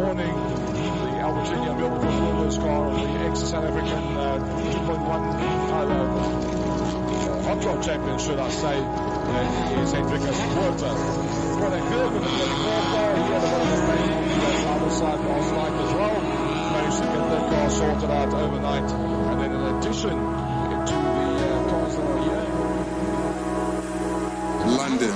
morning, the Albertini available for Woolworths car of the ex-South African 2.1 Hotrod champion, should I say, is Hendrikus Porter. What a good with the 24 car. He had a bit of a pain on the other side last night as well. Managed to get that car sorted out overnight. And then in addition to the cars that are here. London.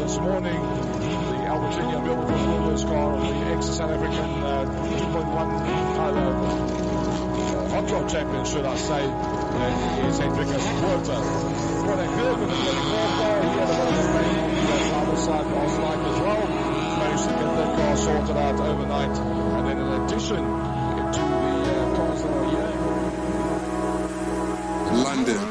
this morning. The Albertina built Hernus car on the ex-South African 2.1 Hotrod champion, should I say, is Hendrikus Porter. What a curve in the 24 car. He had a bit of a pain on the other side last night as well. Managed to get that car sorted out overnight. And then in addition to the cars that are here, London.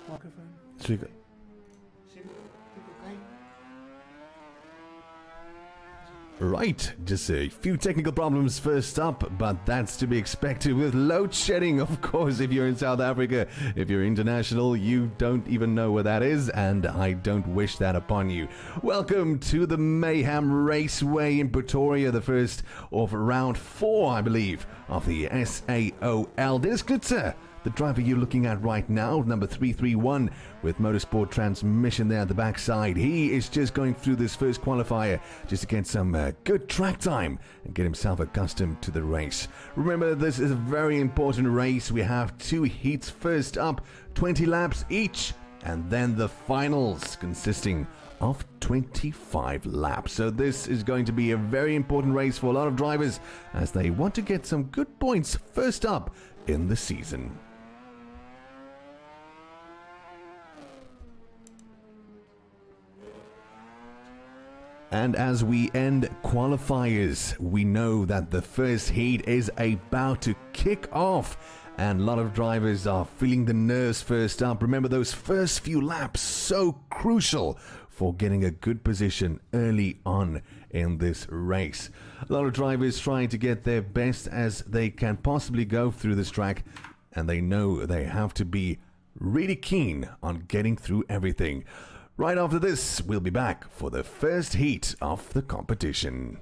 Microphone. Trigger. Right, just a few technical problems first up, but that's to be expected with load shedding, of course. If you're in South Africa, if you're international, you don't even know what that is, and I don't wish that upon you. Welcome to the Mahem Raceway in Pretoria, the first of round 4, I believe, of the SAOL. Dennis Klitzer, the driver you're looking at right now, number 331, with motorsport transmission there at the backside. He is just going through this first qualifier just to get some good track time and get himself accustomed to the race. Remember, this is a very important race. We have 2 heats first up, 20 laps each, and then the finals consisting of 25 laps. So this is going to be a very important race for a lot of drivers as they want to get some good points first up in the season. And as we end qualifiers, we know that the first heat is about to kick off, and a lot of drivers are feeling the nerves first up. Remember, those first few laps, so crucial for getting a good position early on in this race. A lot of drivers trying to get their best as they can possibly go through this track, and they know they have to be really keen on getting through everything. Right after this, we'll be back for the first heat of the competition.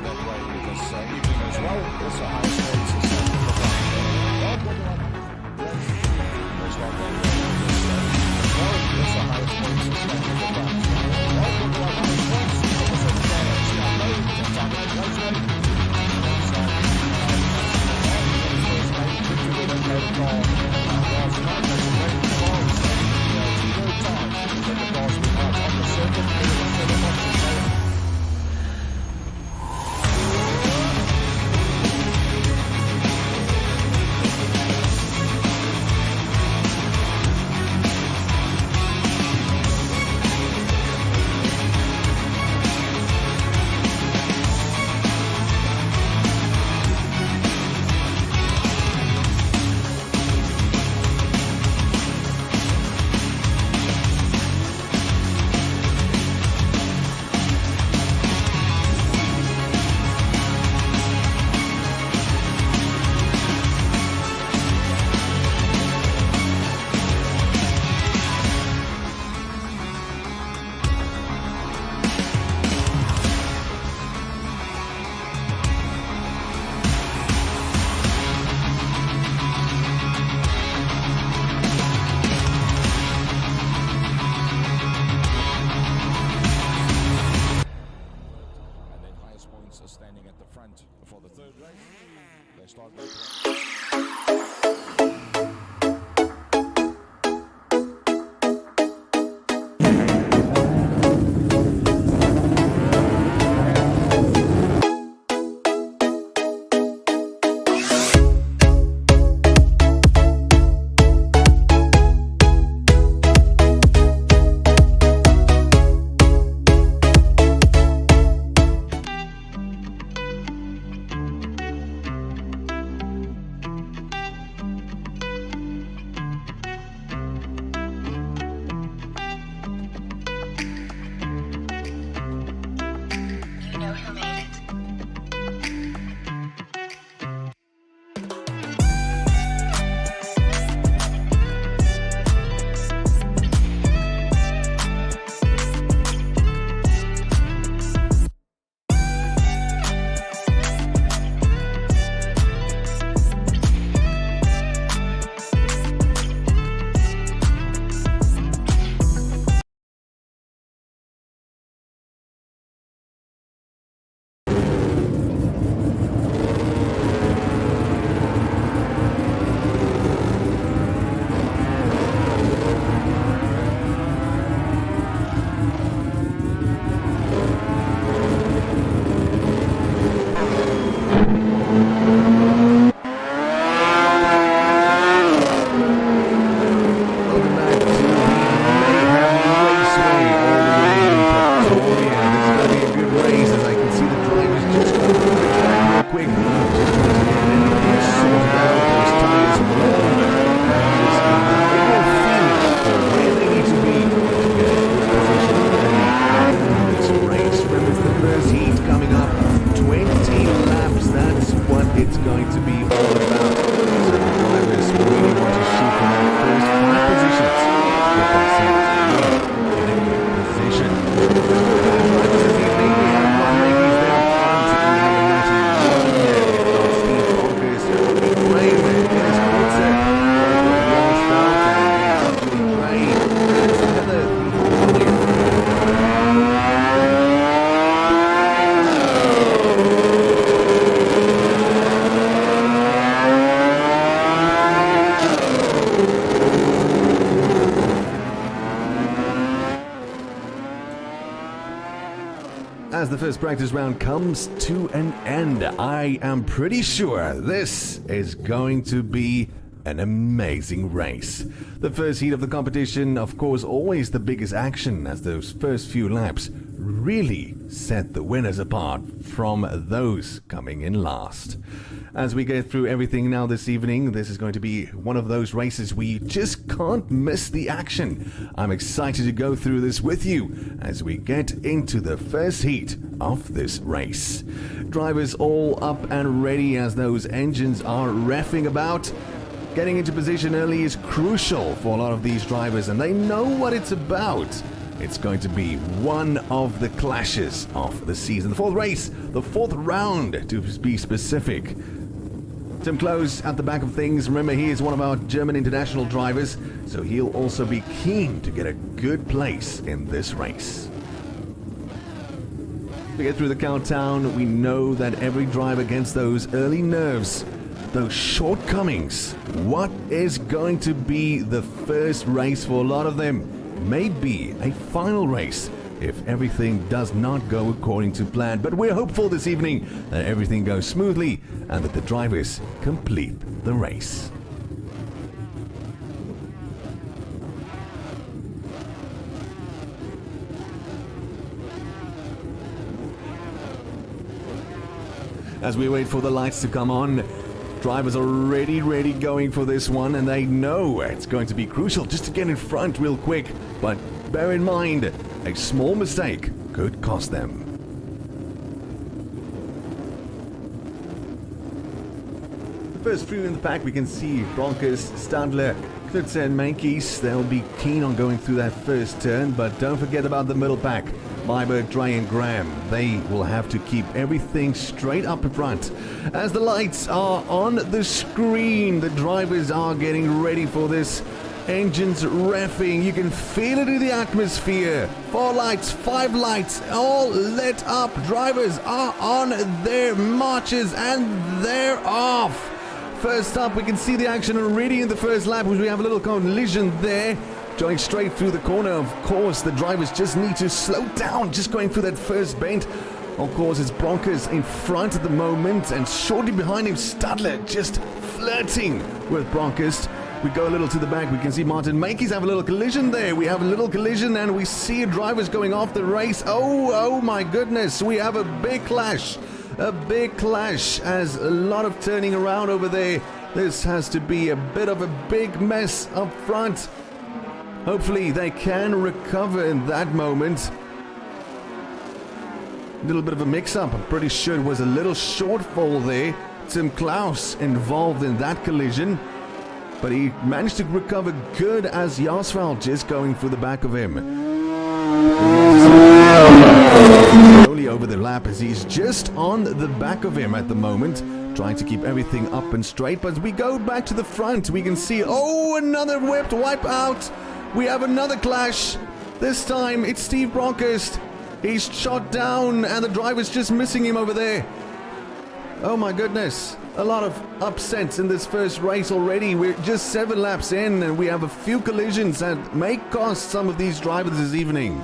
that way because evening as well. Also, high speeds. as the first practice round comes to an end, I am pretty sure this is going to be an amazing race. The first heat of the competition, of course, always the biggest action, as those first few laps really set the winners apart from those coming in last. As we get through everything now this evening, this is going to be one of those races we just can't miss the action. I'm excited to go through this with you as we get into the first heat of this race. Drivers all up and ready as those engines are reffing about. Getting into position early is crucial for a lot of these drivers, and they know what it's about. It's going to be one of the clashes of the season. The fourth race, the fourth round to be specific. Tim Close at the back of things. Remember, he is one of our German international drivers, so he'll also be keen to get a good place in this race. We get through the countdown. We know that every driver gets those early nerves, those shortcomings. What is going to be the first race for a lot of them? Maybe a final race if everything does not go according to plan. But we're hopeful this evening that everything goes smoothly and that the drivers complete the race. As we wait for the lights to come on, drivers are ready going for this one, and they know it's going to be crucial just to get in front real quick. But bear in mind, a small mistake could cost them. The first few in the pack, we can see Broncos, Stadler, Knudsen and Meintjes. They'll be keen on going through that first turn, but don't forget about the middle pack. Myberg, Dre and Graham, they will have to keep everything straight up in front. As the lights are on the screen, the drivers are getting ready for this. Engines reffing, you can feel it in the atmosphere. 4 lights, 5 lights, all lit up. Drivers are on their marches and they're off. First up, we can see the action already in the first lap, which we have a little collision there. Going straight through the corner, of course, the drivers just need to slow down, just going through that first bend. Of course, it's Broncos in front at the moment, and shortly behind him, Stadler just flirting with Broncos. We go a little to the back, we can see Martin Meintjes have a little collision there. We have a little collision, and we see drivers going off the race. Oh my goodness, we have a big clash. A big clash, as a lot of turning around over there. This has to be a bit of a big mess up front. Hopefully they can recover in that moment. A little bit of a mix-up. I'm pretty sure it was a little shortfall there. Tim Klaus involved in that collision, but he managed to recover good as Jaswald just going through the back of him. Slowly over the lap as he's just on the back of him at the moment, trying to keep everything up and straight. But as we go back to the front, we can see, another whipped wipe out. We have another clash. This time it's Steve Bronkhorst. He's shot down and the driver's just missing him over there. Oh my goodness. A lot of upsets in this first race already. We're just 7 laps in and we have a few collisions that may cost some of these drivers this evening.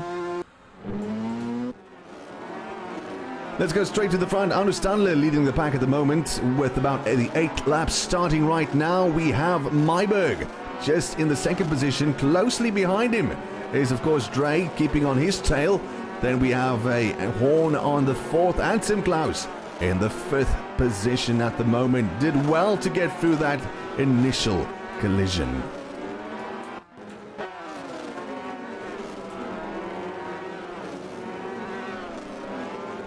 Let's go straight to the front. Hernus leading the pack at the moment with about the 8 laps starting right now. We have Myberg just in the second position. Closely behind him is, of course, Dre keeping on his tail. Then we have a Horn on the 4th and Tim Klaus in the 5th position at the moment. Did well to get through that initial collision.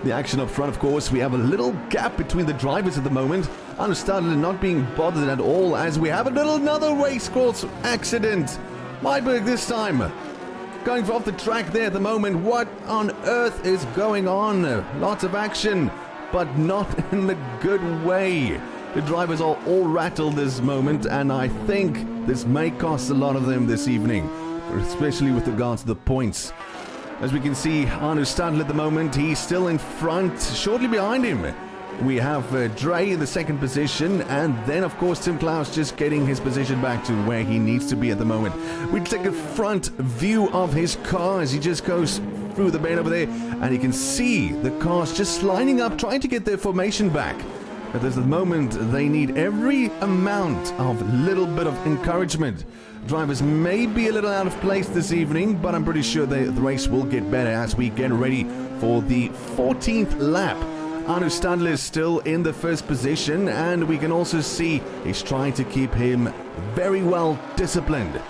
The action up front, of course, we have a little gap between the drivers at the moment. Hernus not being bothered at all as we have another race course accident. Myberg this time going off the track there at the moment. What on earth is going on? Lots of action, but not in the good way. The drivers are all rattled this moment, and I think this may cost a lot of them this evening, especially with regards to the points. As we can see, Hernus at the moment, he's still in front. Shortly behind him, we have Dre in the 2nd position, and then, of course, Tim Klaus just getting his position back to where he needs to be at the moment. We take a front view of his car as he just goes through the bend over there, and you can see the cars just lining up, trying to get their formation back. But at the moment, they need every amount of little bit of encouragement. Drivers may be a little out of place this evening, but I'm pretty sure the race will get better as we get ready for the 14th lap. Hernus Stadler is still in the first position, and we can also see he's trying to keep him very well disciplined.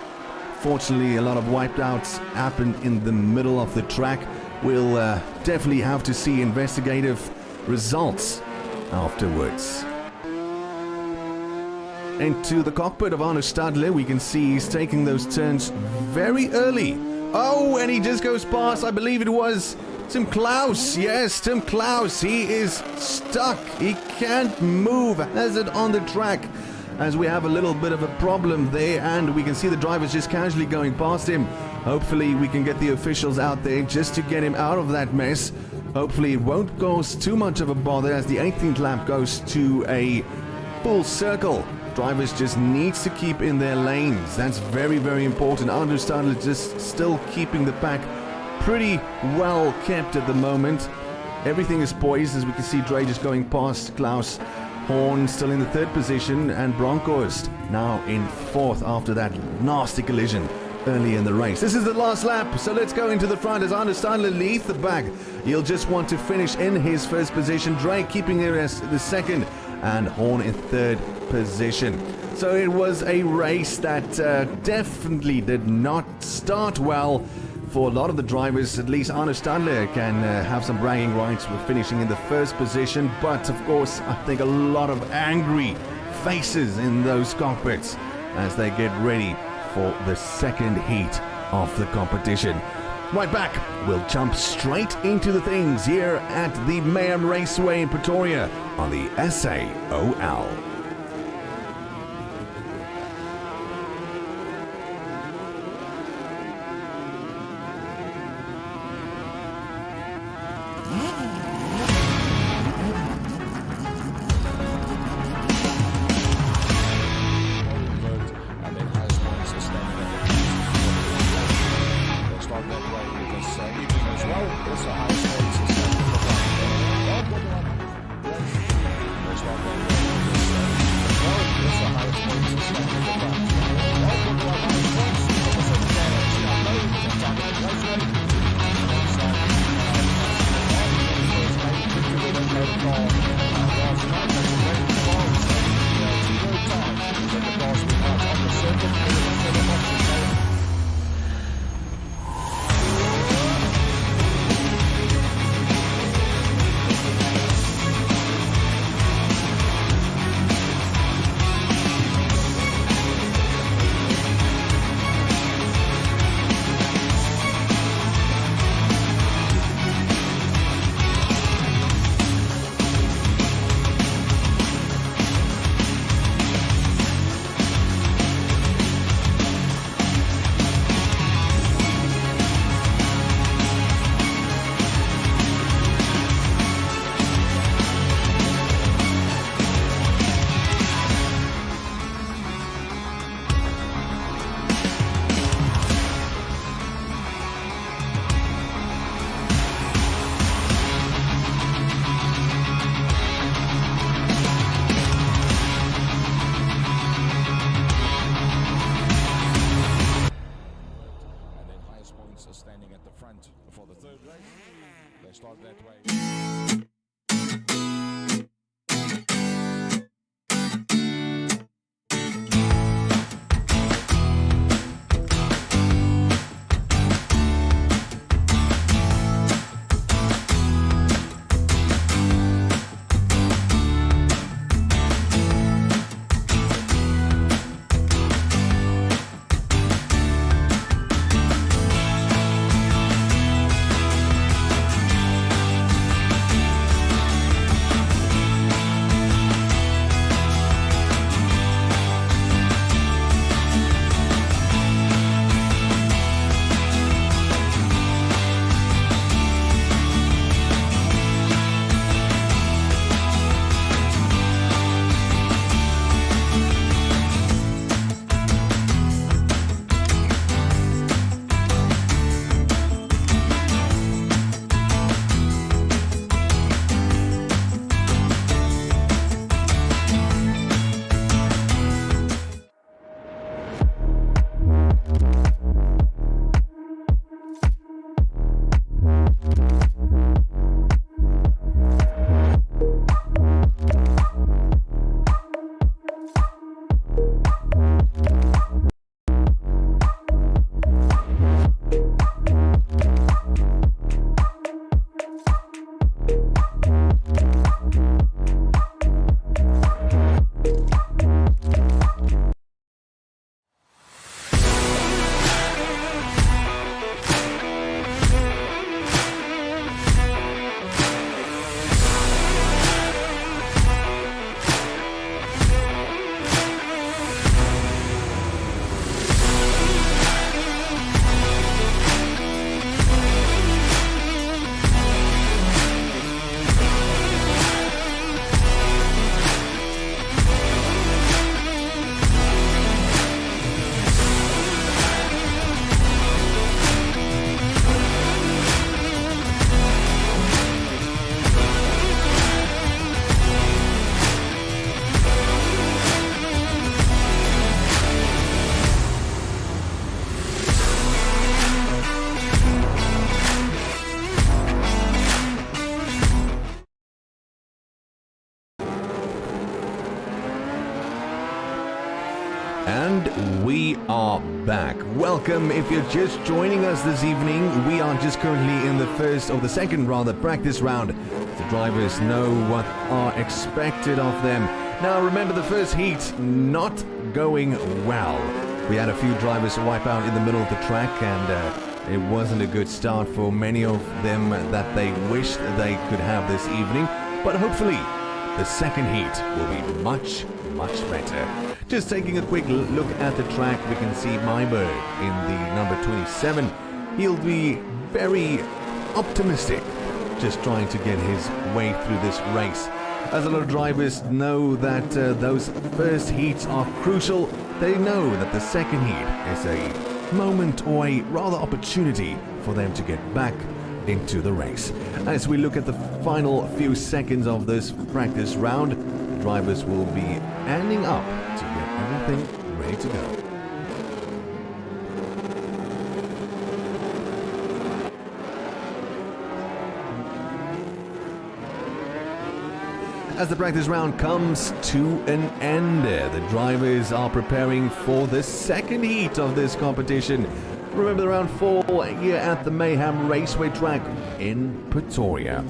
Fortunately, a lot of wipeouts happened in the middle of the track. We'll definitely have to see investigative results afterwards. Into the cockpit of Hernus Stadler, we can see he's taking those turns very early. Oh, and he just goes past, I believe it was Tim Klaus. Yes, Tim Klaus. He is stuck. He can't move. Has it on the track, as we have a little bit of a problem there, and we can see the drivers just casually going past him. Hopefully we can get the officials out there just to get him out of that mess. Hopefully it won't cause too much of a bother as the 18th lap goes to a full circle. Drivers just needs to keep in their lanes. That's very, very important. Hernus Stadler just still keeping the pack pretty well kept at the moment. Everything is poised, as we can see Dre just going past Klaus. Horn still in the third position, and Bronkhorst now in fourth after that nasty collision early in the race. This is the last lap, so let's go into the front as Hernus Stadler leads the back. He'll just want to finish in his first position. Dre keeping it as the second, and Horn in third position. So it was a race that definitely did not start well for a lot of the drivers. At least Hernus Stadler can have some bragging rights with finishing in the first position, but of course I think a lot of angry faces in those cockpits as they get ready for the second heat of the competition. Right back, we'll jump straight into the things here at the Mahem Raceway in Pretoria on the SAOL. we are back. Welcome if you're just joining us this evening. We are just currently in the second practice round. The drivers know what are expected of them. Now remember, the first heat not going well. We had a few drivers wipe out in the middle of the track, and it wasn't a good start for many of them that they wished they could have this evening. But hopefully the second heat will be much better. Just taking a quick look at the track, we can see Meintjes in the number 27. He'll be very optimistic, just trying to get his way through this race. As a lot of drivers know that those first heats are crucial, they know that the second heat is a moment or a rather opportunity for them to get back into the race. As we look at the final few seconds of this practice round, the drivers will be ending up to get everything ready to go. As the practice round comes to an end, the drivers are preparing for the second heat of this competition. Remember, the round 4 here at the Mahem Raceway track in Pretoria.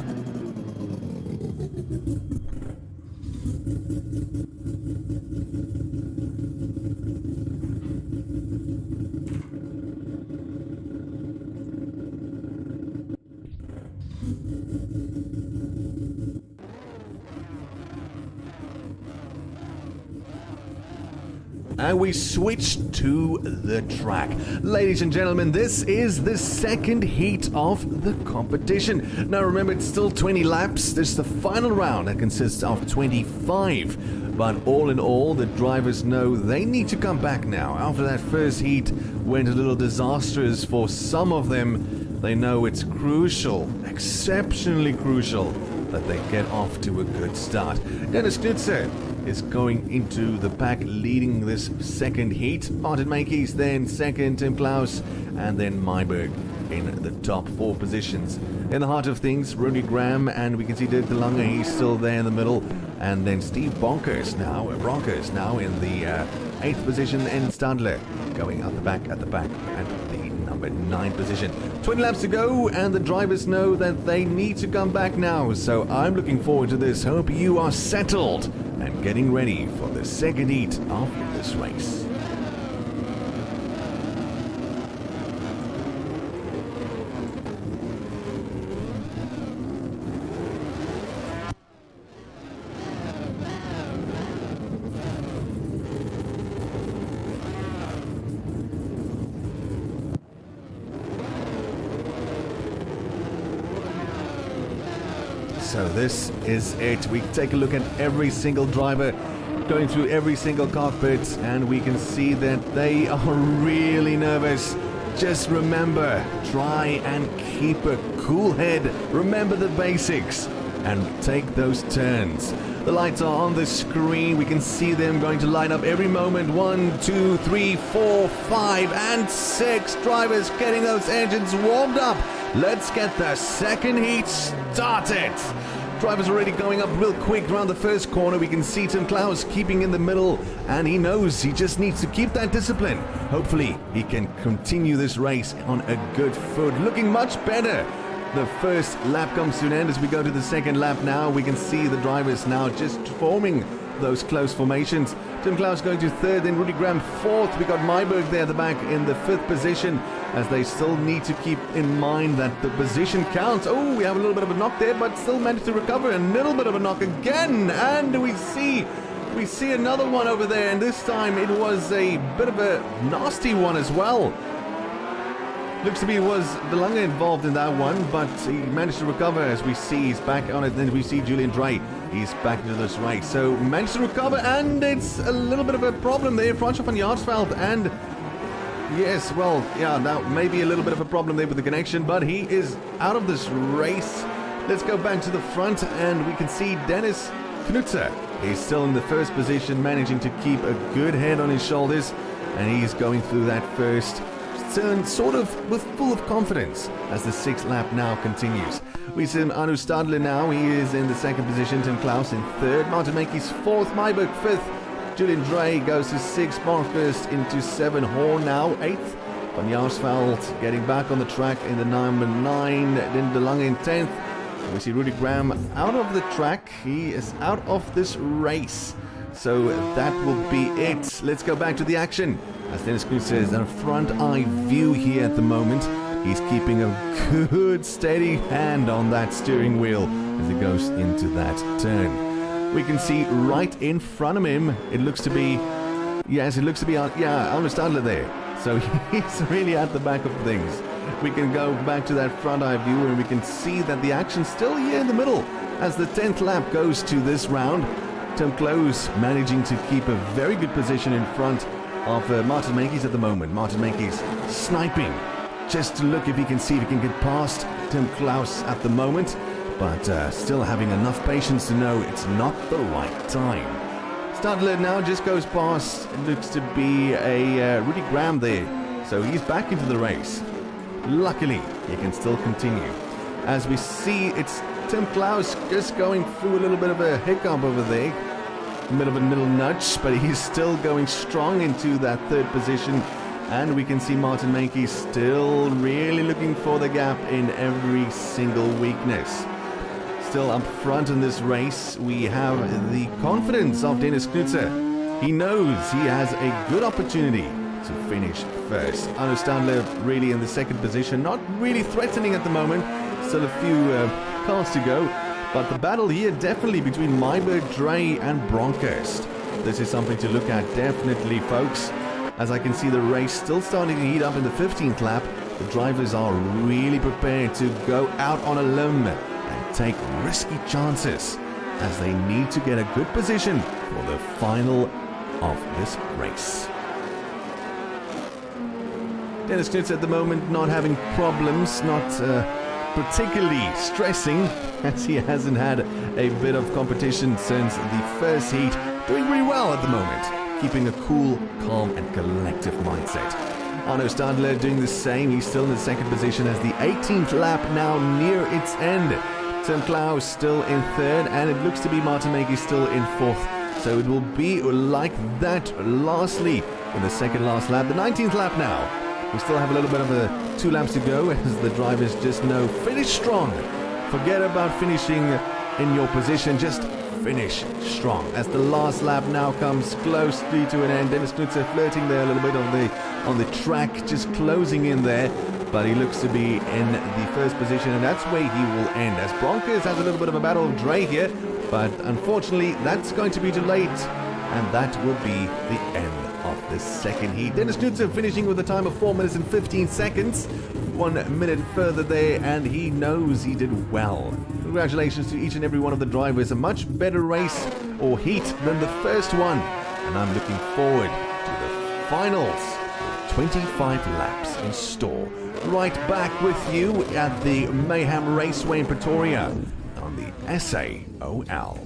And we switch to the track. Ladies and gentlemen, this is the second heat of the competition. Now remember, it's still 20 laps. This is the final round that consists of 25. But all in all, the drivers know they need to come back now. After that first heat went a little disastrous for some of them, they know it's crucial, exceptionally crucial, that they get off to a good start. Hernus is going into the pack, leading this second heat. Martin Meintjes then second, Tim Klaus, and then Meintjes in the top 4 positions. In the heart of things, Rudy Graham, and we can see Dirk de Lange, he's still there in the middle, and then Steve Bronkers now in the 8th position, and Stadler going out the back at the number 9 position. 20 laps to go, and the drivers know that they need to come back now, so I'm looking forward to this. Hope you are settled and getting ready for the second heat of this race. So this is it. We take a look at every single driver going through every single cockpit, and we can see that they are really nervous. Just remember, try and keep a cool head. Remember the basics and take those turns. The lights are on the screen. We can see them going to line up every moment. 1, 2, 3, 4, 5, and 6 drivers getting those engines warmed up. Let's get the second heat started. Drivers already going up real quick around the first corner. We can see Tim Klaus keeping in the middle, and he knows he just needs to keep that discipline. Hopefully he can continue this race on a good foot, looking much better. The first lap comes to an end as we go to the second lap now. We can see the drivers now just forming those close formations. Tim Klaus going to 3rd, then Rudy Graham 4th. We got Meintjes there at the back in the 5th position, as they still need to keep in mind that the position counts. Oh, we have a little bit of a knock there, but still managed to recover. A little bit of a knock again, and we see another one over there, and this time it was a bit of a nasty one as well. Looks to be was de Lange involved in that one, but he managed to recover. As we see, he's back on it. Then we see Julian Drey. He's back into this race. So managed to recover, and it's a little bit of a problem there. Francois van Jaarsveld, and yes, well, yeah, now maybe a little bit of a problem there with the connection, but he is out of this race. Let's go back to the front, and we can see Dennis Knutser. He's still in the first position, managing to keep a good head on his shoulders, and he's going through that first turn sort of with full of confidence as the 6th lap now continues. We see Anu Stadler now. He is in the 2nd position. Tim Klaus in 3rd. Martin Meintjes 4th. Meintjes 5th. Julian Drey goes to 6, Barkhurst into 7, Horn now 8th. Van Jaarsveld getting back on the track in the number 9, then De Lange in 10th. We see Rudy Graham out of the track. He is out of this race. So that will be it. Let's go back to the action. As Dennis Knudsen is in a front eye view here at the moment. He's keeping a good steady hand on that steering wheel as he goes into that turn. We can see right in front of him, it looks to be, yes, it looks to be, Hernus Stadler there. So he's really at the back of things. We can go back to that front eye view and we can see that the action's still here in the middle as the 10th lap goes to this round. Tim Close managing to keep a very good position in front of Martin Meintjes at the moment. Martin Meintjes sniping just to look if he can see if he can get past Tim Klaus at the moment, but still having enough patience to know it's not the right time. Stadler now just goes past, it looks to be a Rudy Graham there, so he's back into the race. Luckily, he can still continue. As we see, it's Tim Klaus just going through a little bit of a hiccup over there, a bit of a little nudge, but he's still going strong into that 3rd position. And we can see Martin Meintjes still really looking for the gap in every single weakness. Still up front in this race, we have the confidence of Dennis Knudsen. He knows he has a good opportunity to finish first. Hernus Stadler really in the 2nd position, not really threatening at the moment. Still a few cars to go. But the battle here definitely between Myberg, Drey and Bronkhorst. This is something to look at definitely, folks. As I can see the race still starting to heat up in the 15th lap, the drivers are really prepared to go out on a limb and take risky chances as they need to get a good position for the final of this race. Dennis Knudsen at the moment not having problems, not particularly stressing as he hasn't had a bit of competition since the first heat, doing really well at the moment, keeping a cool, calm and collective mindset. Hernus Stadler doing the same, he's still in the 2nd position as the 18th lap now near its end. Tim Klaus still in 3rd and it looks to be Martin Meintjes still in 4th. So it will be like that lastly in the 2nd last lap, the 19th lap now. We still have a little bit of 2 laps to go as the drivers just know, finish strong. Forget about finishing in your position, just finish strong. As the last lap now comes closely to an end, Dennis Knudsen flirting there a little bit on the track, just closing in there. But he looks to be in the 1st position and that's where he will end. As Bronkhorst has a little bit of a battle of Drey here, but unfortunately that's going to be too late. And that will be the end of the 2nd heat. Dennis Knudsen finishing with a time of 4 minutes and 15 seconds. 1 minute further there, and he knows he did well. Congratulations to each and every one of the drivers. A much better race or heat than the first one. And I'm looking forward to the finals with 25 laps in store. Right back with you at the Mahem Raceway in Pretoria on the SAOL.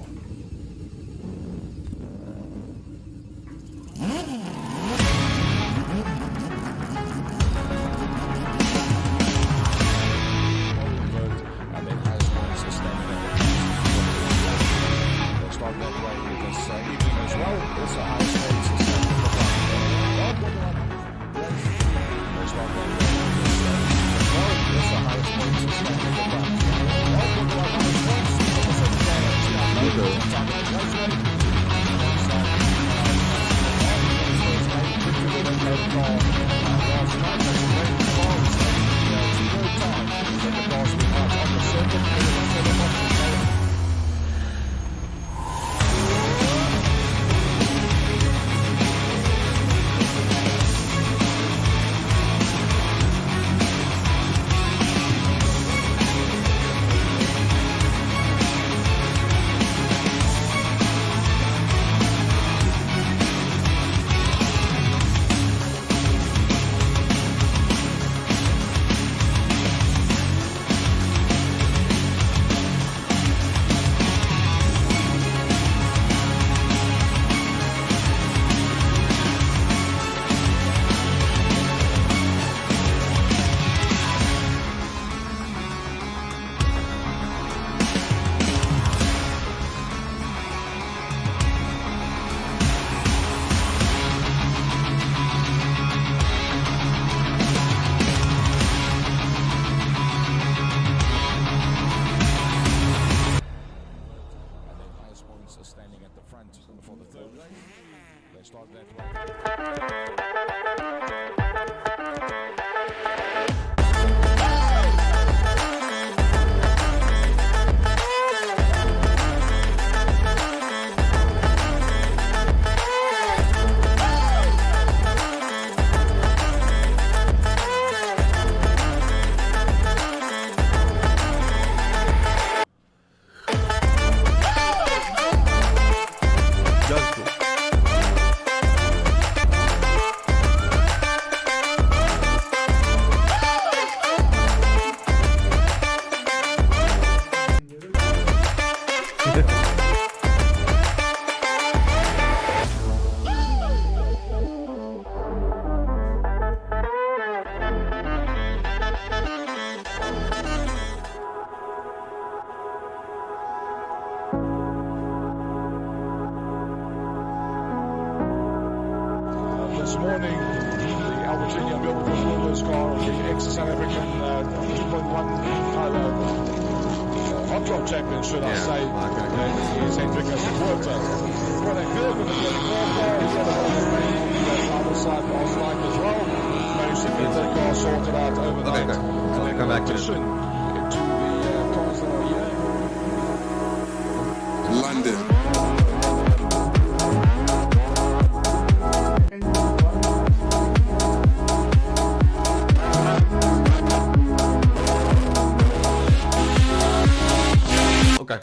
morning. The Albertina built Wilbur's car of the ex-South African 2.1 Hotrod champion, should I say. Here's Hendrikus Porter. What a curve in the 24 car. He's got a lot of pain on the other side last night as well. Managed to get the car sorted out overnight. Okay, so I'll come back to into the cars that are here. London. Okay.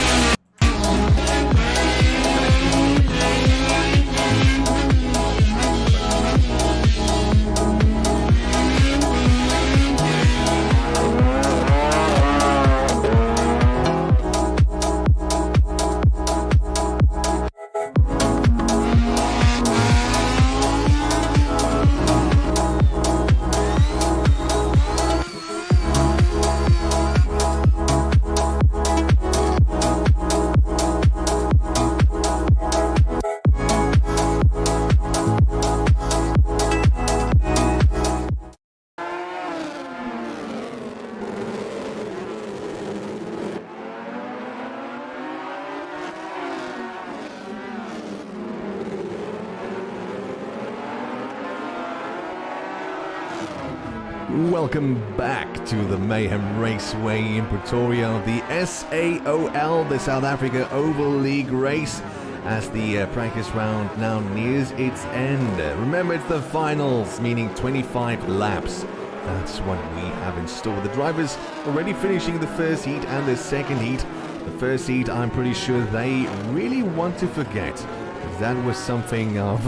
Welcome back to the Mahem Raceway in Pretoria, the SAOL, the South Africa Oval League race, as the practice round now nears its end. Remember, it's the finals, meaning 25 laps. That's what we have in store. The drivers already finishing the first heat and the second heat. The first heat, I'm pretty sure they really want to forget. That was something of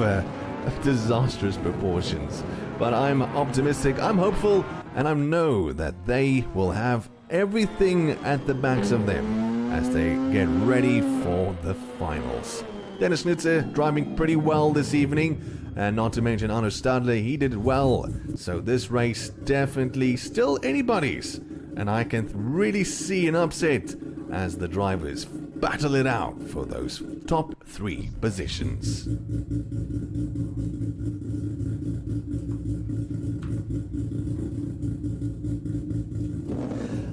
disastrous proportions. But I'm optimistic, I'm hopeful, and I know that they will have everything at the backs of them as they get ready for the finals. Dennis Nutzer driving pretty well this evening, and not to mention Arno Stadler, he did it well. So this race definitely still anybody's, and I can really see an upset as the drivers battle it out for those top 3 positions.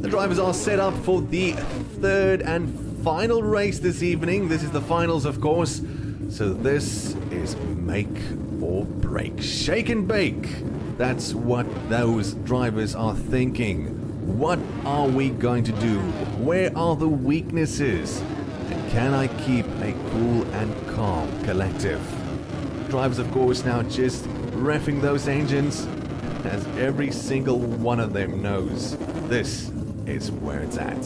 The drivers are set up for the third and final race this evening. This is the finals, of course. So this is make or break. Shake and bake. That's what those drivers are thinking. What are we going to do? Where are the weaknesses? And can I keep a cool and calm collective? Drivers, of course, now just revving those engines, as every single one of them knows this is where it's at.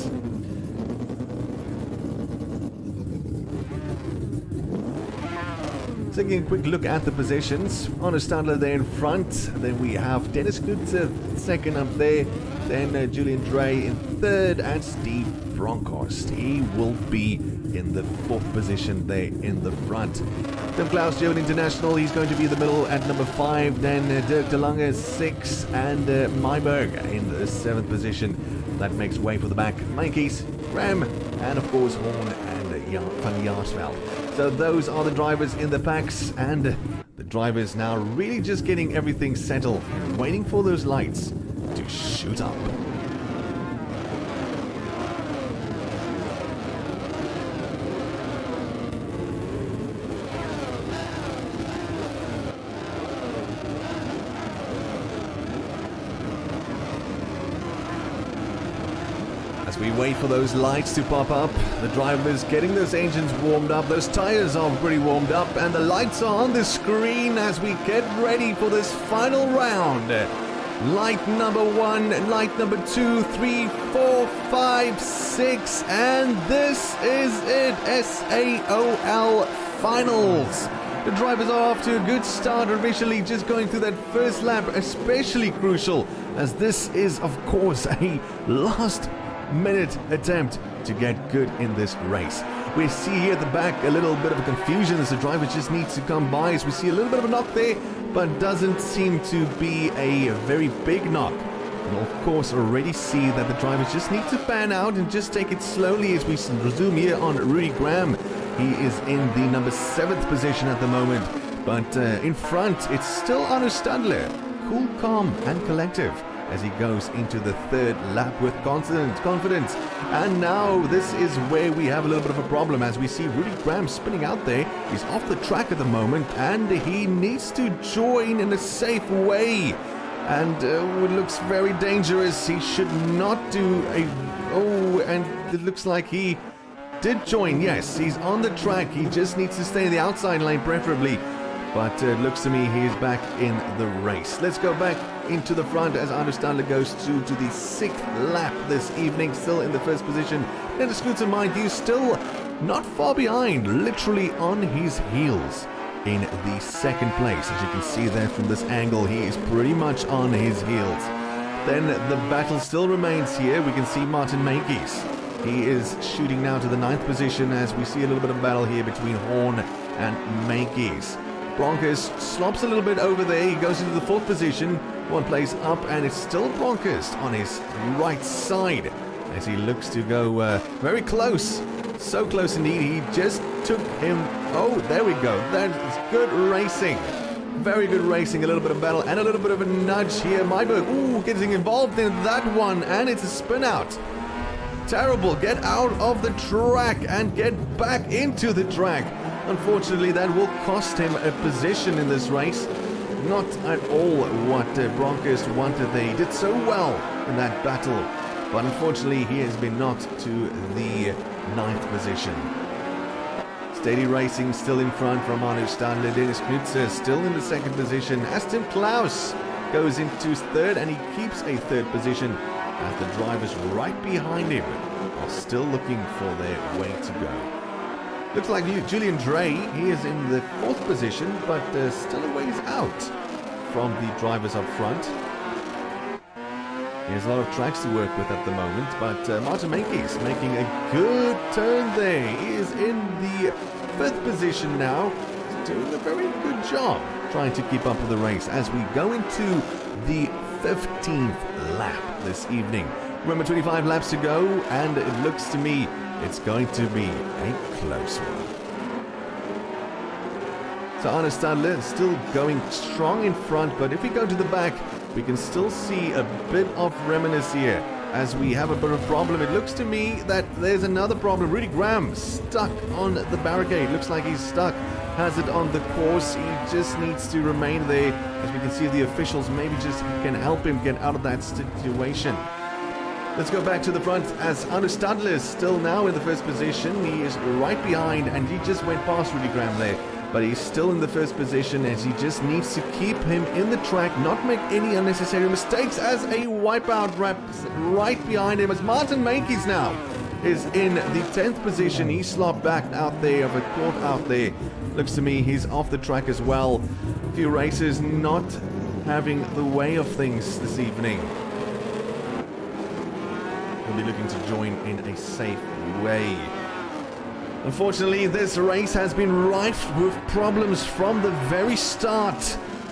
Taking a quick look at the positions. Arno Stadler there in front. Then we have Dennis Knudsen second up there. Then Julian Drey in third, and Steve Bronkhorst. He will be in the 4th position there in the front. Tim Klaus, German International, he's going to be in the middle at number 5. Then Dirk de Lange 6, and Meiberg in the 7th position. That makes way for the back. Meintjes, Ram, and of course Horn and Van Jaarsveld. So those are the drivers in the packs, and the drivers now really just getting everything settled and waiting for those lights to shoot up. As we wait for those lights to pop up, the drivers getting those engines warmed up, those tires are pretty warmed up, and the lights are on the screen as we get ready for this final round. Light number 1, light number 2, 3, 4, 5, 6, and this is it, SAOL Finals. The drivers are off to a good start, officially just going through that first lap, especially crucial, as this is, of course, a last-minute attempt to get good in this race. We see here at the back a little bit of a confusion as the driver just needs to come by, as we see a little bit of a knock there, but doesn't seem to be a very big knock. We'll of course already see that the drivers just need to pan out and just take it slowly as we resume here on Rudy Graham. He is in the number 7th position at the moment. But in front, it's still Hernus Stadler, cool, calm, and collective, as he goes into the third lap with confidence. And now this is where we have a little bit of a problem, as we see Rudy Graham spinning out there. He's off the track at the moment, and he needs to join in a safe way. And it looks very dangerous. He should not do a... Oh, and it looks like he did join. Yes, he's on the track. He just needs to stay in the outside lane, preferably. But it looks to me he is back in the race. Let's go back into the front as Hernus Stadler goes to the 6th lap this evening, still in the first position. Then the scooter, mind you, still not far behind, literally on his heels in the 2nd place. As you can see there from this angle, he is pretty much on his heels. Then the battle still remains here. We can see Martin Meintjes. He is shooting now to the 9th position, as we see a little bit of battle here between Horn and Meintjes. Broncos slops a little bit over there. He goes into the 4th position, 1 place up, and it's still Broncos on his right side as he looks to go very close. So close indeed. He just took him. Oh, there we go. That is good racing. Very good racing. A little bit of battle and a little bit of a nudge here. Myberg, ooh, getting involved in that one, and it's a spin out. Terrible. Get out of the track and get back into the track. Unfortunately, that will cost him a position in this race. Not at all what Broncos wanted. They did so well in that battle, but unfortunately he has been knocked to the 9th position. Steady racing still in front from Hernus Stadler. Dennis Knutzer still in the 2nd position as Tim Klaus goes into 3rd, and he keeps a 3rd position as the drivers right behind him are still looking for their way to go. Looks like Julian Drey, he is in the 4th position, but still a ways out from the drivers up front. He has a lot of tracks to work with at the moment, but Martin Meintjes making a good turn there. He is in the 5th position now. He's doing a very good job trying to keep up with the race as we go into the 15th lap this evening. Remember, 25 laps to go, and it looks to me it's going to be a close one. So Hernus Stadler still going strong in front, but if we go to the back, we can still see a bit of reminiscence here as we have a bit of a problem. It looks to me that there's another problem. Rudy Graham stuck on the barricade. Looks like he's stuck. Has it on the course. He just needs to remain there. As we can see, the officials maybe just can help him get out of that situation. Let's go back to the front as Hernus Stadler is still now in the 1st position. He is right behind, and he just went past Rudy Graham there. But he's still in the 1st position as he just needs to keep him in the track, not make any unnecessary mistakes as a wipeout wraps right behind him as Martin Meintjes now is in the 10th position. He slopped back out there, of a caught out there. Looks to me he's off the track as well. A few racers not having the way of things this evening. Be looking to join in a safe way. Unfortunately, this race has been rife with problems from the very start.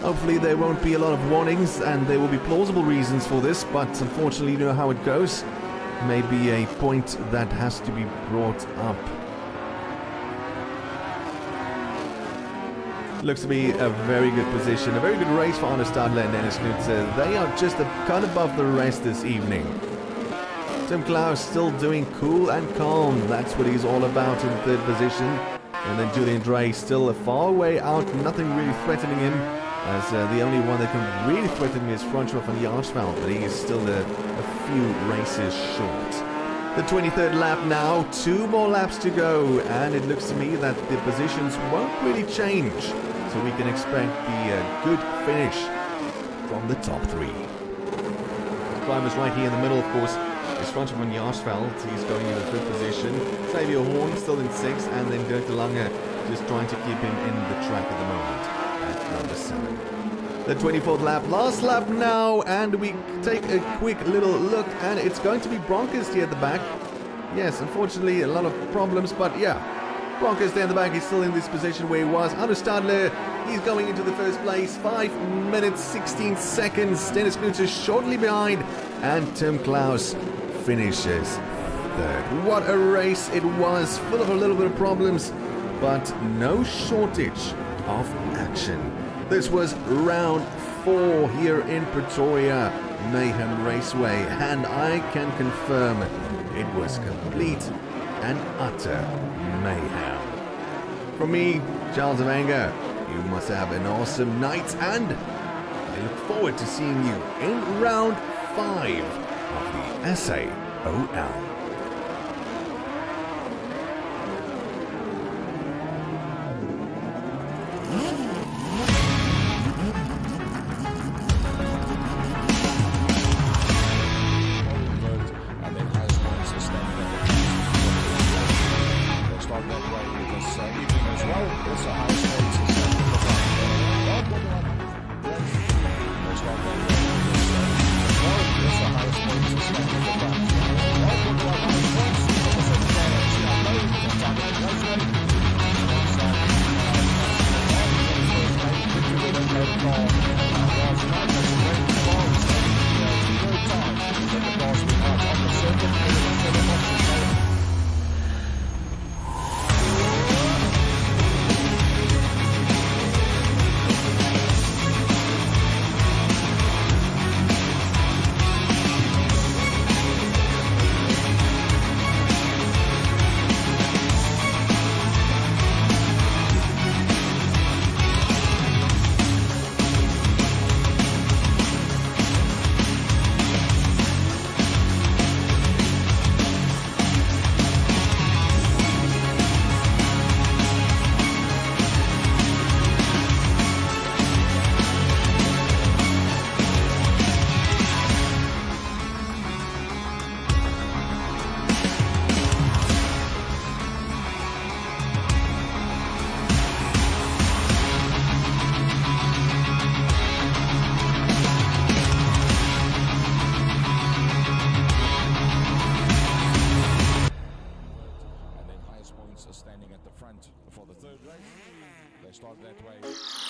Hopefully there won't be a lot of warnings and there will be plausible reasons for this, but unfortunately you know how it goes. Maybe a point that has to be brought up. Looks to be a very good position, a very good race for Hernus Stadler and Dennis Knutzer. They are just a cut above the rest this evening. Tim Klaus still doing cool and calm. That's what he's all about in 3rd position. And then Julian Drey still a far way out. Nothing really threatening him. As the only one that can really threaten him is Francois van Jaarsveld. But he is still a few races short. The 23rd lap now. 2 more laps to go. And it looks to me that the positions won't really change. So we can expect the good finish from the top 3. Drivers right here in the middle, of course, is Francois van Jaarsveld. He's going in the 5th position. Xavier Horn still in 6th, and then Dirk de Lange just trying to keep him in the track at the moment at number 7. The 24th lap, last lap now, and we take a quick little look, and it's going to be Broncos here at the back. Yes, unfortunately, a lot of problems, but yeah, Broncos there in the back. He's still in this position where he was. Hernus Stadler, he's going into the 1st place. 5 minutes, 16 seconds. Dennis Knutzer shortly behind, and Tim Klaus finishes 3rd. What a race it was, full of a little bit of problems, but no shortage of action. This was round 4 here in Pretoria, Mahem Raceway, and I can confirm it was complete and utter mayhem. From me, Charles of Anger, you must have an awesome night, and I look forward to seeing you in round 5 of the SAOL. Standing at the front for the third race. They start that way.